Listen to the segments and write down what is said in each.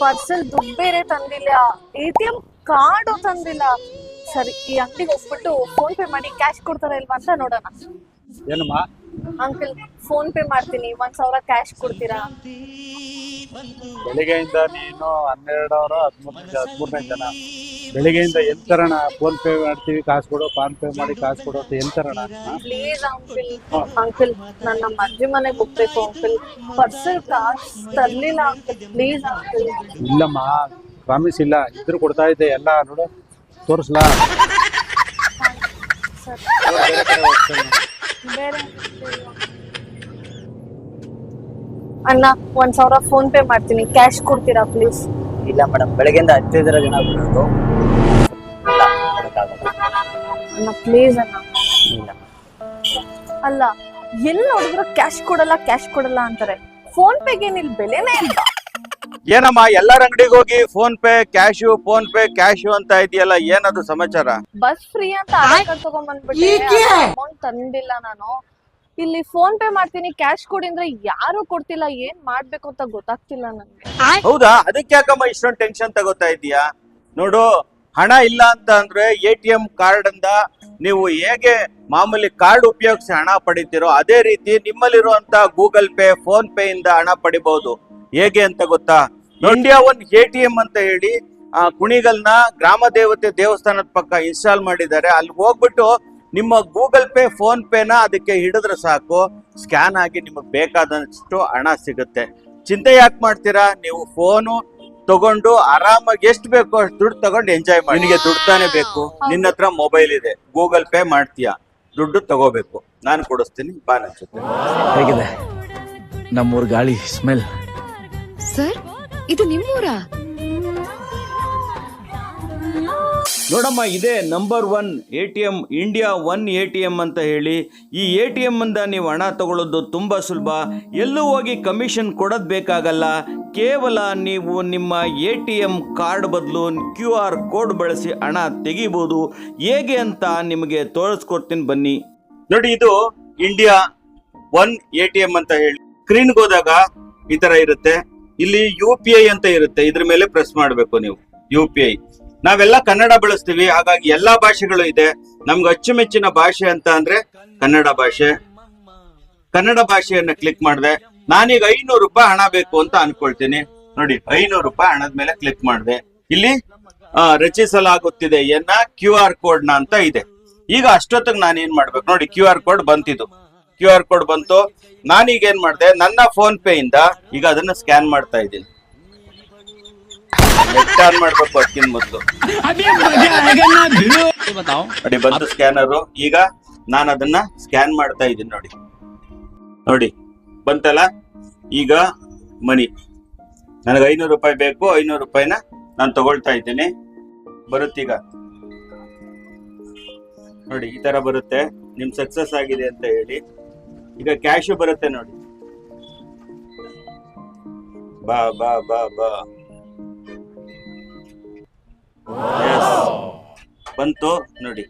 Parcel ದುಡ್ಡು ಬೇರೆ ತಂದಿಲ್ಲ, ATM ಕಾರ್ಡು ತಂದಿಲ್ಲ. ಸರಿ, ಈ ಅಂಗಡಿಗೆ ಹೋಗ್ಬಿಟ್ಟು ಫೋನ್ ಪೇ ಮಾಡಿ ಕ್ಯಾಶ್ ಕೊಡ್ತಾರ ಇಲ್ವಾ ಅಂತ ನೋಡೋಣ. ಏನಮ್ಮ? ಅಂಕಲ್, ಫೋನ್ ಪೇ ಮಾಡ್ತೀನಿ, 1,000 ಕ್ಯಾಶ್ ಕೊಡ್ತೀರಾ? ಬೆಳಿಗ್ಗೆಯಿಂದ ನೀನು 12 ಅವರ್ 13ನೇ ಜನ. ಬೆಳಿಗ್ಗೆಯಿಂದ ಎಲ್ ತರೋಣ? ಫೋನ್ ಪೇ ಮಾಡ್ತೀವಿ ಕಾಸು ಕೊಡು, ಫೋನ್ ಪೇ ಮಾಡಿ ಕಾಸು ಕೊಡು ಅಂತ ಎಲ್ ತರೋಣ? ಪ್ಲೀಸ್ ಅಂಕಲ್, ಅಂಕಲ್ ನಾನು ನಮ್ಮ ಅಜ್ಜಿ ಮನೆಗೆ ಹೋಗ್ಬೇಕು ಅಂಕಲ್. ಪಾರ್ಸೆಲ್ ಕಾಸು ತರ್ಲಿಲ್ಲ ಅಂಕಲ್, ಪ್ಲೀಸ್ ಅಂಕಲ್. ಇಲ್ಲಮ್ಮ, ಪ್ರಾಮಿಸ್ ಇಲ್ಲ. ಇದ್ರು ಕೊಡ್ತಾ ಇದ್ದೆ ಎಲ್ಲ. ನೋಡು, ತೋರಿಸ್ಲಾ? ಬೇರೆ ಅಣ್ಣ, 1,000 ಫೋನ್ ಪೇ ಮಾಡ್ತೀನಿ, ಕ್ಯಾಶ್ ಕೊಡ್ತೀರಾ ಪ್ಲೀಸ್? ಇಲ್ಲ ಮೇಡಮ್, ಬೆಳಗ್ಗೆಯಿಂದ 15 ಜನ ಬರೋದು. ಅಣ್ಣ ಪ್ಲೀಸ್ ಅಣ್ಣ. ಇಲ್ಲ ಅಲ್ಲ, ಎಲ್ಲಿ ನೋಡಿದ್ರು ಕ್ಯಾಶ್ ಕೊಡಲ್ಲ ಕ್ಯಾಶ್ ಕೊಡಲ್ಲ ಅಂತಾರೆ. ಫೋನ್ ಪೇಗೆ ಇಲ್ಲಿ ಬೆಲೆನೇ ಇಲ್ಲ. ಏನಮ್ಮ ಎಲ್ಲರ ಅಂಗಡಿಗೆ ಹೋಗಿ ಫೋನ್ ಪೇ ಕ್ಯಾಶು ಅಂತ ಇದೆಯಲ್ಲ, ಏನದು ಸಮಾಚಾರ? ಬಸ್ ಫ್ರೀ ಅಂತ ಆಧಾರ್ ಕಾರ್ಡ್ ತಗೊಂಡ್ಬಂದ್ಬಿಟ್ಟೆ, ಅಮೌಂಟ್ ತಂದಿಲ್ಲ ನಾನು. ಇಲ್ಲಿ ಫೋನ್ ಪೇ ಮಾಡ್ತೀನಿ ಕ್ಯಾಶ್ ಕೊಡಿ ಅಂದ್ರೆ ಯಾರು ಕೊಡ್ತಿಲ್ಲ. ಏನ್ ಮಾಡ್ಬೇಕು ಅಂತ ಗೊತ್ತಾಗ್ತಿಲ್ಲ ನನ್ಗೆ. ಹೌದಾ? ಅದಕ್ಕೆ ಯಾಕಮ್ಮ ಇಷ್ಟೊಂದು ಟೆನ್ಷನ್ ತಗೋತಾ ಇದೀಯಾ? ನೋಡು, ಹಣ ಇಲ್ಲ ಅಂತ ಅಂದ್ರೆ ATM ಕಾರ್ಡ್ ಇಂದ ನೀವು ಹೇಗೆ ಮಾಮೂಲಿ ಕಾರ್ಡ್ ಉಪಯೋಗಿಸಿ ಹಣ ಪಡಿತೀರೋ ಅದೇ ರೀತಿ ನಿಮ್ಮಲ್ಲಿರುವಂತ ಗೂಗಲ್ ಪೇ, ಫೋನ್ ಪೇ ಇಂದ ಹಣ ಪಡಿಬಹುದು. ಹೇಗೆ ಅಂತ ಗೊತ್ತಾ? ಇಂಡಿಯಾ ಒನ್ ATM ಅಂತ ಹೇಳಿ ಕುಣಿಗಲ್ನ ಗ್ರಾಮ ದೇವತೆ ದೇವಸ್ಥಾನದ ಪಕ್ಕ ಇನ್ಸ್ಟಾಲ್ ಮಾಡಿದ್ದಾರೆ. ಅಲ್ಲಿ ಹೋಗ್ಬಿಟ್ಟು ನಿಮ್ಮ ಗೂಗಲ್ ಪೇ, ಫೋನ್ ಪೇನ ಅದಕ್ಕೆ ಹಿಡಿದ್ರೆ ಸಾಕು, ಸ್ಕ್ಯಾನ್ ಆಗಿ ನಿಮಗೆ ಬೇಕಾದಷ್ಟು ಹಣ ಸಿಗುತ್ತೆ. ಚಿಂತೆ ಯಾಕೆ ಮಾಡ್ತೀರಾ? ನೀವು ಫೋನು ತಗೊಂಡು ಆರಾಮಾಗಿ ಎಷ್ಟು ಬೇಕೋ ಅಷ್ಟು ದುಡ್ಡು ತಗೊಂಡು ಎಂಜಾಯ್ ಮಾಡಿ. ನಿನಗೆ ದುಡ್ಡು ತಾನೇ ಬೇಕು, ನಿನ್ನ ಹತ್ರ ಮೊಬೈಲ್ ಇದೆ, ಗೂಗಲ್ ಪೇ ಮಾಡ್ತೀಯಾ, ದುಡ್ಡು ತಗೋಬೇಕು. ನಾನು ಕೊಡಿಸ್ತೀನಿ, ಬಾ ನನ್ನ ಜೊತೆ. ಹೇಗಿದೆ ನಮ್ಮೂರ್ ಗಾಳಿ ಸ್ಮೆಲ್? ಸರ್, ಇದು ನಿಮ್ಮೂರಾ? ನೋಡಮ್ಮ, ಇದೇ number 1 ATM, India one ATM ಅಂತ ಹೇಳಿ. ಈ ATM ಇಂದ ನೀವು ಹಣ ತಗೊಳ್ಳೋದು ತುಂಬ ಸುಲಭ. ಎಲ್ಲೂ ಹೋಗಿ ಕಮಿಷನ್ ಕೊಡೋದು ಬೇಕಾಗಲ್ಲ. ಕೇವಲ ನೀವು ನಿಮ್ಮ ATM ಕಾರ್ಡ್ ಬದಲು QR ಕೋಡ್ ಬಳಸಿ ಹಣ ತೆಗಿಬೋದು. ಹೇಗೆ ಅಂತ ನಿಮಗೆ ತೋರಿಸ್ಕೊಡ್ತೀನಿ ಬನ್ನಿ. ನೋಡಿ, ಇದು ಇಂಡಿಯಾ ಒನ್ ATM ಅಂತ ಹೇಳಿ. ಸ್ಕ್ರೀನ್ಗೆ ಹೋದಾಗ ಈ ತರ ಇರುತ್ತೆ. ಇಲ್ಲಿ UPI ಅಂತ ಇರುತ್ತೆ, ಇದ್ರ ಮೇಲೆ ಪ್ರೆಸ್ ಮಾಡಬೇಕು ನೀವು. UPI ನಾವೆಲ್ಲ ಕನ್ನಡ ಬಳಸ್ತೀವಿ, ಹಾಗಾಗಿ ಎಲ್ಲಾ ಭಾಷೆಗಳು ಇದೆ. ನಮ್ಗೆ ಅಚ್ಚುಮೆಚ್ಚಿನ ಭಾಷೆ ಅಂತ ಅಂದ್ರೆ ಕನ್ನಡ ಭಾಷೆ. ಕನ್ನಡ ಭಾಷೆಯನ್ನ ಕ್ಲಿಕ್ ಮಾಡಿದೆ. ನಾನೀಗ 500 ರೂಪಾಯಿ ಹಣ ಬೇಕು ಅಂತ ಅನ್ಕೊಳ್ತೀನಿ. ನೋಡಿ, 500 ರೂಪಾಯಿ ಹಣದ ಮೇಲೆ ಕ್ಲಿಕ್ ಮಾಡಿದೆ. ಇಲ್ಲಿ ರಚಿಸಲಾಗುತ್ತಿದೆ QR ಕೋಡ್ ನ ಅಂತ ಇದೆ. ಈಗ ಅಷ್ಟೊತ್ತಿಗೆ ನಾನು ಏನ್ ಮಾಡ್ಬೇಕು? ನೋಡಿ, QR ಕೋಡ್ ಬಂತಿದ್ದು. QR ಕೋಡ್ ಬಂತು. ನಾನೀಗ ಏನ್ ಮಾಡಿದೆ? ನನ್ನ ಫೋನ್ ಪೇ ಇಂದ ಈಗ ಅದನ್ನ ಸ್ಕ್ಯಾನ್ ಮಾಡ್ತಾ ಇದ್ದೀನಿ. ನೆಟ್ ಆನ್ ಮಾಡ್ಬೇಕು ಅದಕ್ಕಿಂತ ಮೊದಲು. ನೋಡಿ, ಬಂತು ಸ್ಕ್ಯಾನರು. ಈಗ ನಾನು ಅದನ್ನ ಸ್ಕ್ಯಾನ್ ಮಾಡ್ತಾ ಇದ್ದೀನಿ. ನೋಡಿ ನೋಡಿ ಬಂತಲ್ಲ. ಈಗ ಮನಿ ನನಗೆ 500 ರೂಪಾಯಿ ಬೇಕು. 500 ರೂಪಾಯಿನ ನಾನು ತಗೊಳ್ತಾ ಇದ್ದೀನಿ. ಬರುತ್ತೀಗ ನೋಡಿ, ಈ ತರ ಬರುತ್ತೆ. ನಿಮ್ ಸಕ್ಸಸ್ ಆಗಿದೆ ಅಂತ ಹೇಳಿ. ಈಗ ಕ್ಯಾಶು ಬರುತ್ತೆ ನೋಡಿ. ಬಾ ಬಾ ಬಾ ಬಾ ಬಂತು ನೋಡಿ,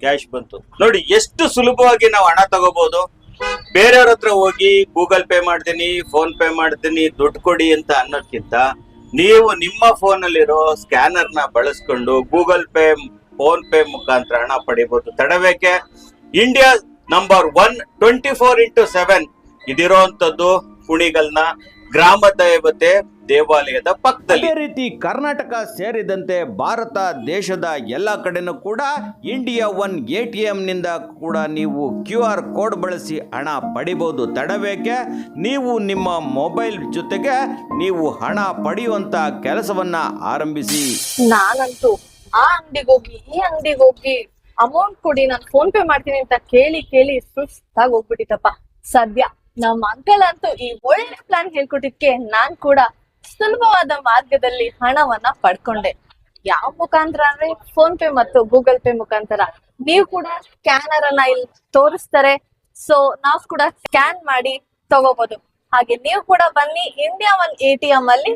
ಕ್ಯಾಶ್ ಬಂತು. ನೋಡಿ ಎಷ್ಟು ಸುಲಭವಾಗಿ ನಾವು ಹಣ ತಗೋಬಹುದು. ಬೇರೆಯವ್ರ ಹತ್ರ ಹೋಗಿ ಗೂಗಲ್ ಪೇ ಮಾಡ್ತೀನಿ, ಫೋನ್ ಪೇ ಮಾಡ್ತೀನಿ, ದುಡ್ಡು ಕೊಡಿ ಅಂತ ಅನ್ನೋದ್ಕಿಂತ ನೀವು ನಿಮ್ಮ ಫೋನ್ ಅಲ್ಲಿರೋ ಸ್ಕ್ಯಾನರ್ ನ ಬಳಸ್ಕೊಂಡು ಗೂಗಲ್ ಪೇ, ಫೋನ್ ಪೇ ಮುಖಾಂತರ ಹಣ ಪಡಿಬಹುದು. ತಡಬೇಕೆ? ಇಂಡಿಯಾ ನಂಬರ್ 1 24x7 ಇದಿರೋಂಥದ್ದು ಕುಣಿಗಲ್ನ ಗ್ರಾಮ ದೇವತೆ ದೇವಾಲಯದ ಪಕ್ಕದಲ್ಲಿ. ಅದೇ ರೀತಿ ಕರ್ನಾಟಕ ಸೇರಿದಂತೆ ಭಾರತ ದೇಶದ ಎಲ್ಲ ಕಡೆನೂ ಕೂಡ ಇಂಡಿಯಾ ಒನ್ ATM ನಿಂದ ಕೂಡ ನೀವು QR ಕೋಡ್ ಬಳಸಿ ಹಣ ಪಡಿಬಹುದು. ತಡಬೇಕೆ? ನೀವು ನಿಮ್ಮ ಮೊಬೈಲ್ ಜೊತೆಗೆ ನೀವು ಹಣ ಪಡೆಯುವಂತ ಕೆಲಸವನ್ನ ಆರಂಭಿಸಿ. ನಾನಂತೂ ಆ ಅಂಗಡಿಗೆ ಹೋಗಿ ಈ ಅಂಗಡಿಗೆ ಹೋಗಿ ಅಮೌಂಟ್ ಕೊಡಿ, ನಾನು ಫೋನ್ ಪೇ ಮಾಡ್ತೀನಿ ಅಂತ ಕೇಳಿ ಕೇಳಿ ಸುಸ್ತಾಗಿ ಹೋಗ್ಬಿಟ್ಟಿತ್ತಪ್ಪ. ಸದ್ಯ ನಮ್ಮ ಅಂಕಲ್ ಅಂತೂ ಈ ಒಳ್ಳೆ ಪ್ಲಾನ್ ಹೇಳ್ಕೊಟ್ಟಿದ್ಕೆ ನಾನ್ ಕೂಡ ಸುಲಭವಾದ ಮಾರ್ಗದಲ್ಲಿ ಹಣವನ್ನ ಪಡ್ಕೊಂಡೆ. ಯಾವ ಮುಖಾಂತರ ಅಂದ್ರೆ ಫೋನ್ ಪೇ ಮತ್ತು ಗೂಗಲ್ ಪೇ ಮುಖಾಂತರ. ನೀವು ಕೂಡ ಸ್ಕ್ಯಾನರ್ ಅನ್ನ ಇಲ್ಲಿ ತೋರಿಸ್ತಾರೆ, ಸೊ ನಾವು ಕೂಡ ಸ್ಕ್ಯಾನ್ ಮಾಡಿ ತಗೋಬಹುದು. ಹಾಗೆ ನೀವು ಕೂಡ ಬನ್ನಿ, ಇಂಡಿಯಾ ಒನ್ ATM ಅಲ್ಲಿ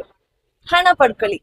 ಹಣ ಪಡ್ಕೊಳ್ಳಿ.